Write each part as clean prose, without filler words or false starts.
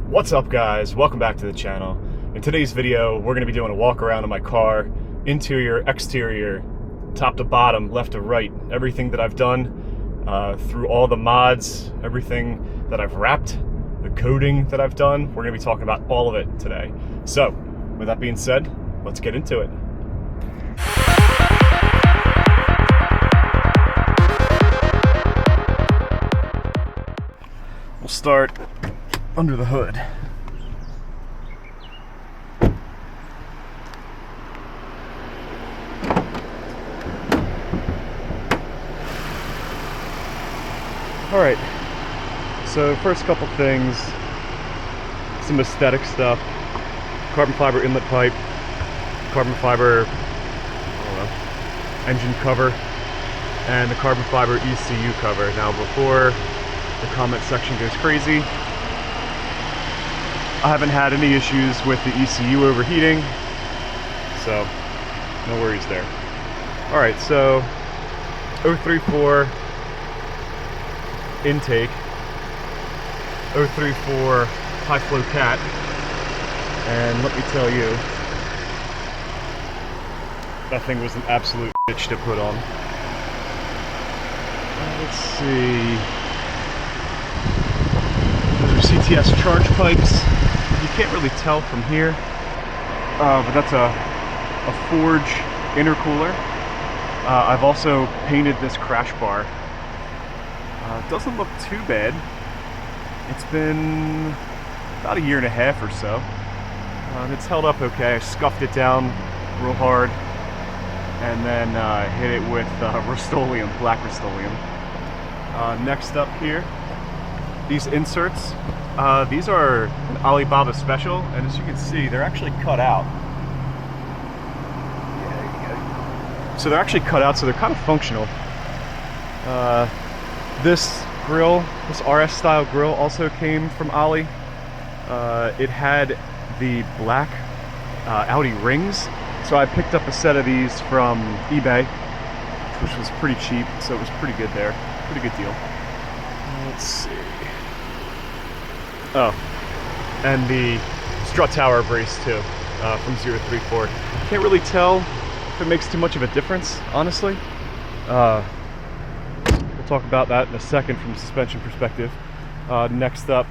What's up, guys? Welcome back to the channel. In today's video, we're going to be doing a walk around of my car, interior, exterior, top to bottom, left to right, everything that I've done through all the mods, everything that I've wrapped, the coating that I've done. We're going to be talking about all of it today. So, with that being said, let's get into it. We'll start under the hood. All right, so first couple things, some aesthetic stuff. Carbon fiber inlet pipe, carbon fiber, engine cover, and the carbon fiber ECU cover. Now, before the comment section goes crazy, I haven't had any issues with the ECU overheating, so no worries there. All right, so 034 intake, 034 high flow cat, and let me tell you, that thing was an absolute bitch to put on. Let's see. Those are CTS charge pipes. You can't really tell from here, but that's a Forge intercooler. I've also painted this crash bar. It doesn't look too bad. It's been about a year and a half or so. It's held up okay. I scuffed it down real hard and then hit it with Rust-Oleum, black Rust-Oleum. Next up here, these inserts. These are an Alibaba special, and as you can see, they're actually cut out. So they're actually cut out, so they're kind of functional. This grill, this RS style grill, also came from Ali. It had the black Audi rings, so I picked up a set of these from eBay, which was pretty cheap, so it was pretty good there. Pretty good deal. Let's see. Oh, and the strut tower brace too, from 034. Can't really tell if it makes too much of a difference, honestly. We'll talk about that in a second from a suspension perspective. Next up,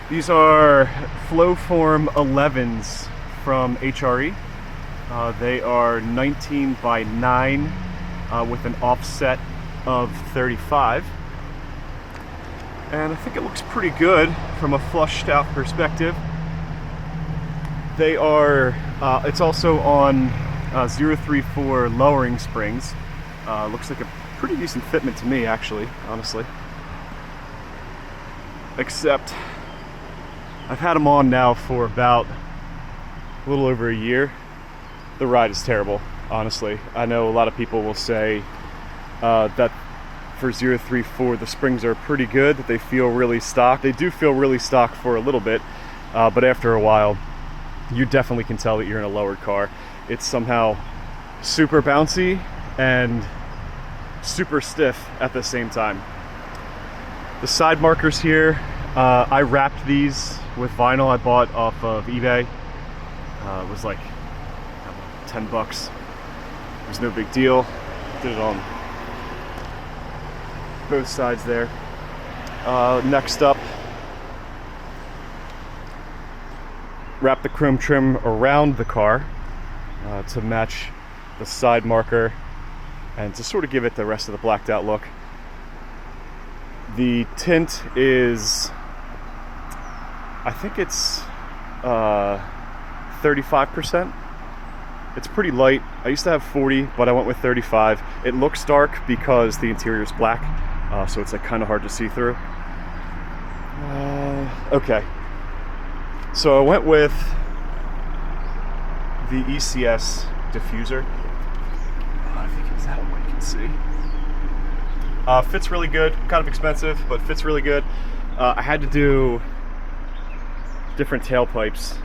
these are FlowForm 11s from HRE. They are 19 by 9 with an offset of 35. And I think it looks pretty good from a flushed out perspective. They are, it's also on 034 lowering springs. Looks like a pretty decent fitment to me, actually, honestly. Except, I've had them on now for about a little over a year. The ride is terrible, honestly. I know a lot of people will say that for 034 the springs are pretty good, that they feel really stock. They do feel really stock for a little bit, but after a while you definitely can tell that you're in a lowered car. It's somehow super bouncy and super stiff at the same time. The side markers here, I wrapped these with vinyl I bought off of eBay. It was like 10 bucks. It was no big deal. Did it on both sides there. Next up, wrap the chrome trim around the car to match the side marker and to sort of give it the rest of the blacked out look. The tint is, I think it's 35%. It's pretty light. I used to have 40, but I went with 35. It looks dark because the interior is black, so it's like kind of hard to see through. Okay, so I went with the ECS diffuser. I think it's that one you can see. Fits really good, kind of expensive, but fits really good. I had to do different tailpipes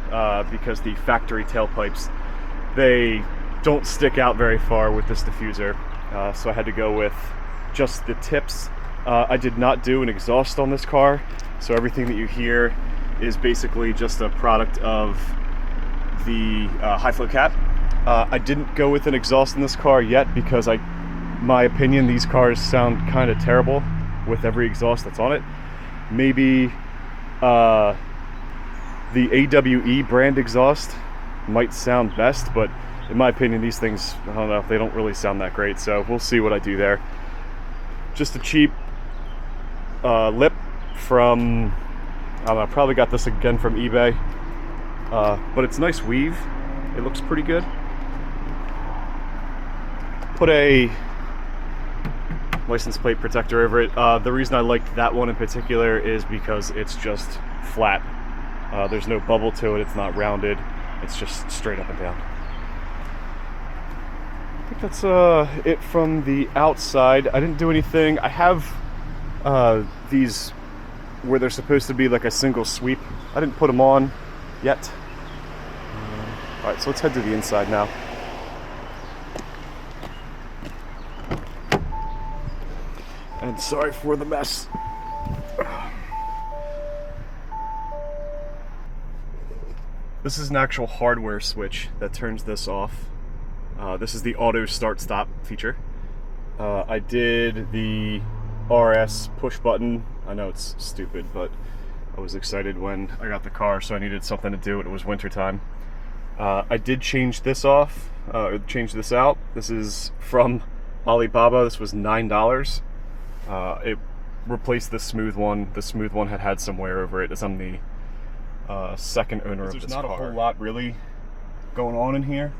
because the factory tailpipes, they don't stick out very far with this diffuser, so I had to go with just the tips. I did not do an exhaust on this car. So everything that you hear is basically just a product of the high flow cap. I didn't go with an exhaust in this car yet because my opinion, these cars sound kind of terrible with every exhaust that's on it. Maybe the AWE brand exhaust might sound best, but in my opinion, these things, I don't know, they don't really sound that great. So we'll see what I do there. Just a cheap lip from, I don't know, probably got this again from eBay. But it's nice weave. It looks pretty good. Put a license plate protector over it. The reason I liked that one in particular is because it's just flat. There's no bubble to it, it's not rounded, it's just straight up and down. I think that's it from the outside. I didn't do anything. I have these where they're supposed to be like a single sweep. I didn't put them on yet. Alright, so let's head to the inside now. And sorry for the mess. This is an actual hardware switch that turns this off. This is the auto start stop feature. I did the RS push button. I know it's stupid, but I was excited when I got the car, so I needed something to do. It was winter time. I did change this off, change this out. This is from Alibaba. This was $9. It replaced the smooth one. The smooth one had some wear over it, as I'm the second owner of this car. There's not a whole lot really going on in here,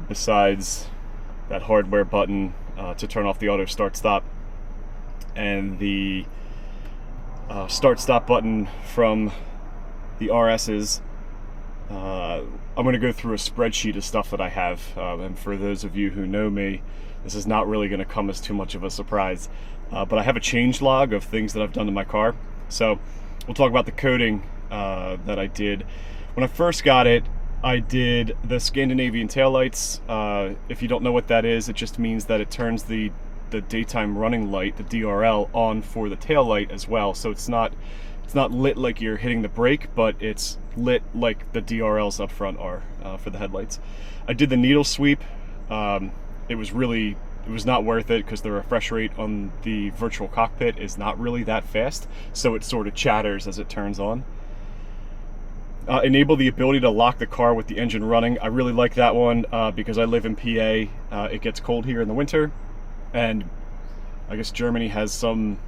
besides that hardware button to turn off the auto start stop, and the start stop button from the RS's. I'm going to go through a spreadsheet of stuff that I have, and for those of you who know me, this is not really going to come as too much of a surprise, but I have a change log of things that I've done to my car. So we'll talk about the coating that I did. When I first got it, I did the Scandinavian taillights. If you don't know what that is, it just means that it turns the daytime running light, the DRL, on for the tail light as well. So it's not lit like you're hitting the brake, but it's lit like the DRLs up front are for the headlights. I did the needle sweep. It was not worth it because the refresh rate on the virtual cockpit is not really that fast, so it sort of chatters as it turns on. Enable the ability to lock the car with the engine running. I really like that one because I live in PA. It gets cold here in the winter, and I guess Germany has some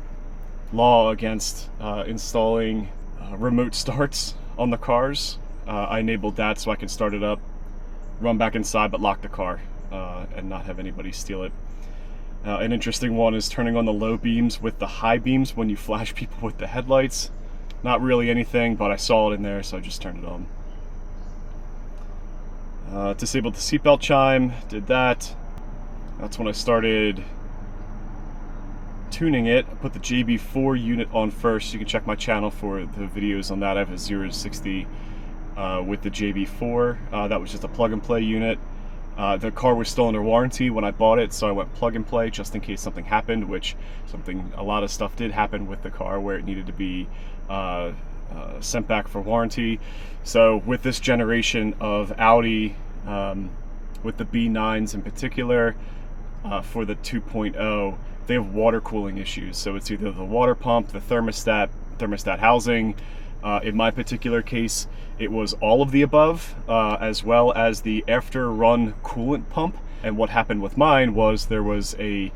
law against installing remote starts on the cars. I enabled that so I can start it up, run back inside, but lock the car and not have anybody steal it. An interesting one is turning on the low beams with the high beams when you flash people with the headlights. Not really anything, but I saw it in there, so I just turned it on. Disabled the seatbelt chime, did that. That's when I started tuning it. I put the JB4 unit on first. You can check my channel for the videos on that. I have a 0 to 60 with the JB4. That was just a plug and play unit. The car was still under warranty when I bought it, so I went plug and play just in case something happened, which a lot of stuff did happen with the car where it needed to be sent back for warranty. So with this generation of Audi, with the B9s in particular, for the 2.0, they have water cooling issues. So it's either the water pump, the thermostat housing. In my particular case, it was all of the above, as well as the after-run coolant pump. And what happened with mine was there was a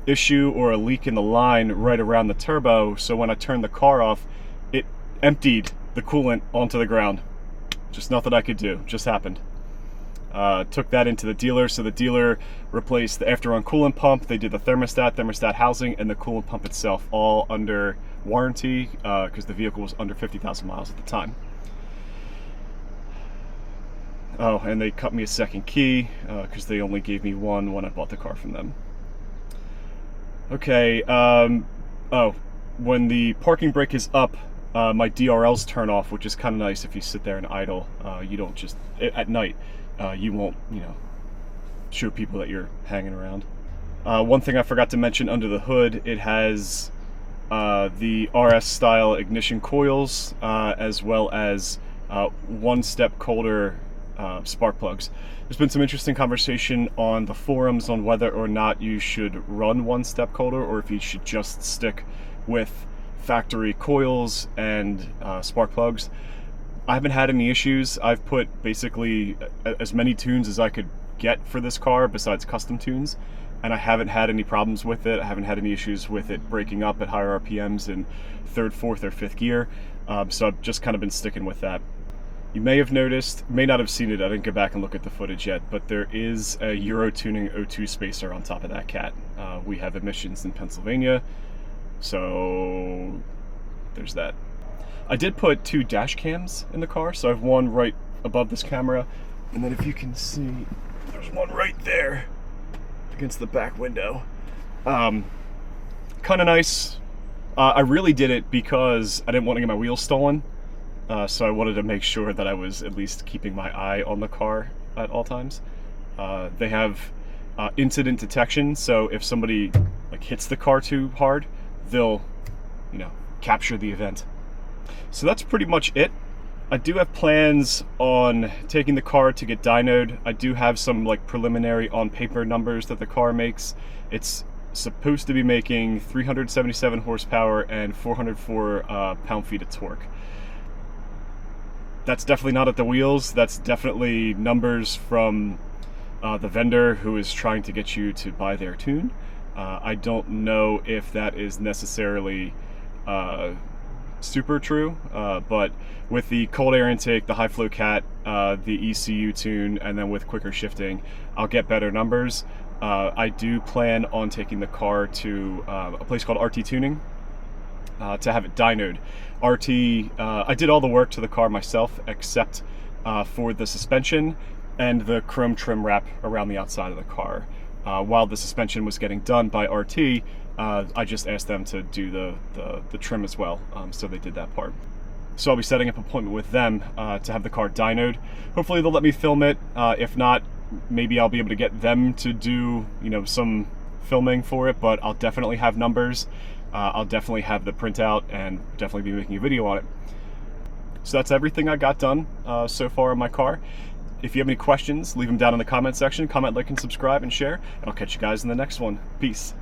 issue or a leak in the line right around the turbo, so when I turned the car off, it emptied the coolant onto the ground. Just nothing I could do, just happened. Took that into the dealer, so the dealer replaced the after-run coolant pump. They did the thermostat housing, and the coolant pump itself, all under warranty, because the vehicle was under 50,000 miles at the time. Oh, and they cut me a second key, because they only gave me one when I bought the car from them. Okay, oh, when the parking brake is up, my DRLs turn off, which is kind of nice if you sit there and idle. You don't just, at night, you won't, show people that you're hanging around. One thing I forgot to mention, under the hood, it has the RS style ignition coils, as well as one-step colder spark plugs. There's been some interesting conversation on the forums on whether or not you should run one-step colder or if you should just stick with factory coils and spark plugs. I haven't had any issues. I've put basically as many tunes as I could get for this car besides custom tunes, and I haven't had any problems with it. I haven't had any issues with it breaking up at higher RPMs in third, fourth, or fifth gear. So I've just kind of been sticking with that. You may have noticed, may not have seen it, I didn't go back and look at the footage yet, but there is a Euro Tuning O2 spacer on top of that cat. We have emissions in Pennsylvania, so there's that. I did put 2 dash cams in the car, so I have one right above this camera, and then if you can see, there's one right there against the back window. Kind of nice. I really did it because I didn't want to get my wheels stolen. So I wanted to make sure that I was at least keeping my eye on the car at all times. They have incident detection, so if somebody like hits the car too hard, they'll, capture the event. So that's pretty much it. I do have plans on taking the car to get dynoed. I do have some like preliminary on paper numbers that the car makes. It's supposed to be making 377 horsepower and 404 pound-feet of torque. That's definitely not at the wheels. That's definitely numbers from the vendor who is trying to get you to buy their tune. I don't know if that is necessarily super true, but with the cold air intake, the high flow cat, the ECU tune, and then with quicker shifting, I'll get better numbers. I do plan on taking the car to a place called RT Tuning to have it dynoed. RT, I did all the work to the car myself except for the suspension and the chrome trim wrap around the outside of the car. While the suspension was getting done by RT, I just asked them to do the trim as well, so they did that part. So I'll be setting up an appointment with them to have the car dynoed. Hopefully they'll let me film it. If not, maybe I'll be able to get them to do some filming for it, but I'll definitely have numbers. I'll definitely have the printout and definitely be making a video on it. So that's everything I got done so far on my car. If you have any questions, leave them down in the comment section. Comment, like, and subscribe, and share. And I'll catch you guys in the next one. Peace.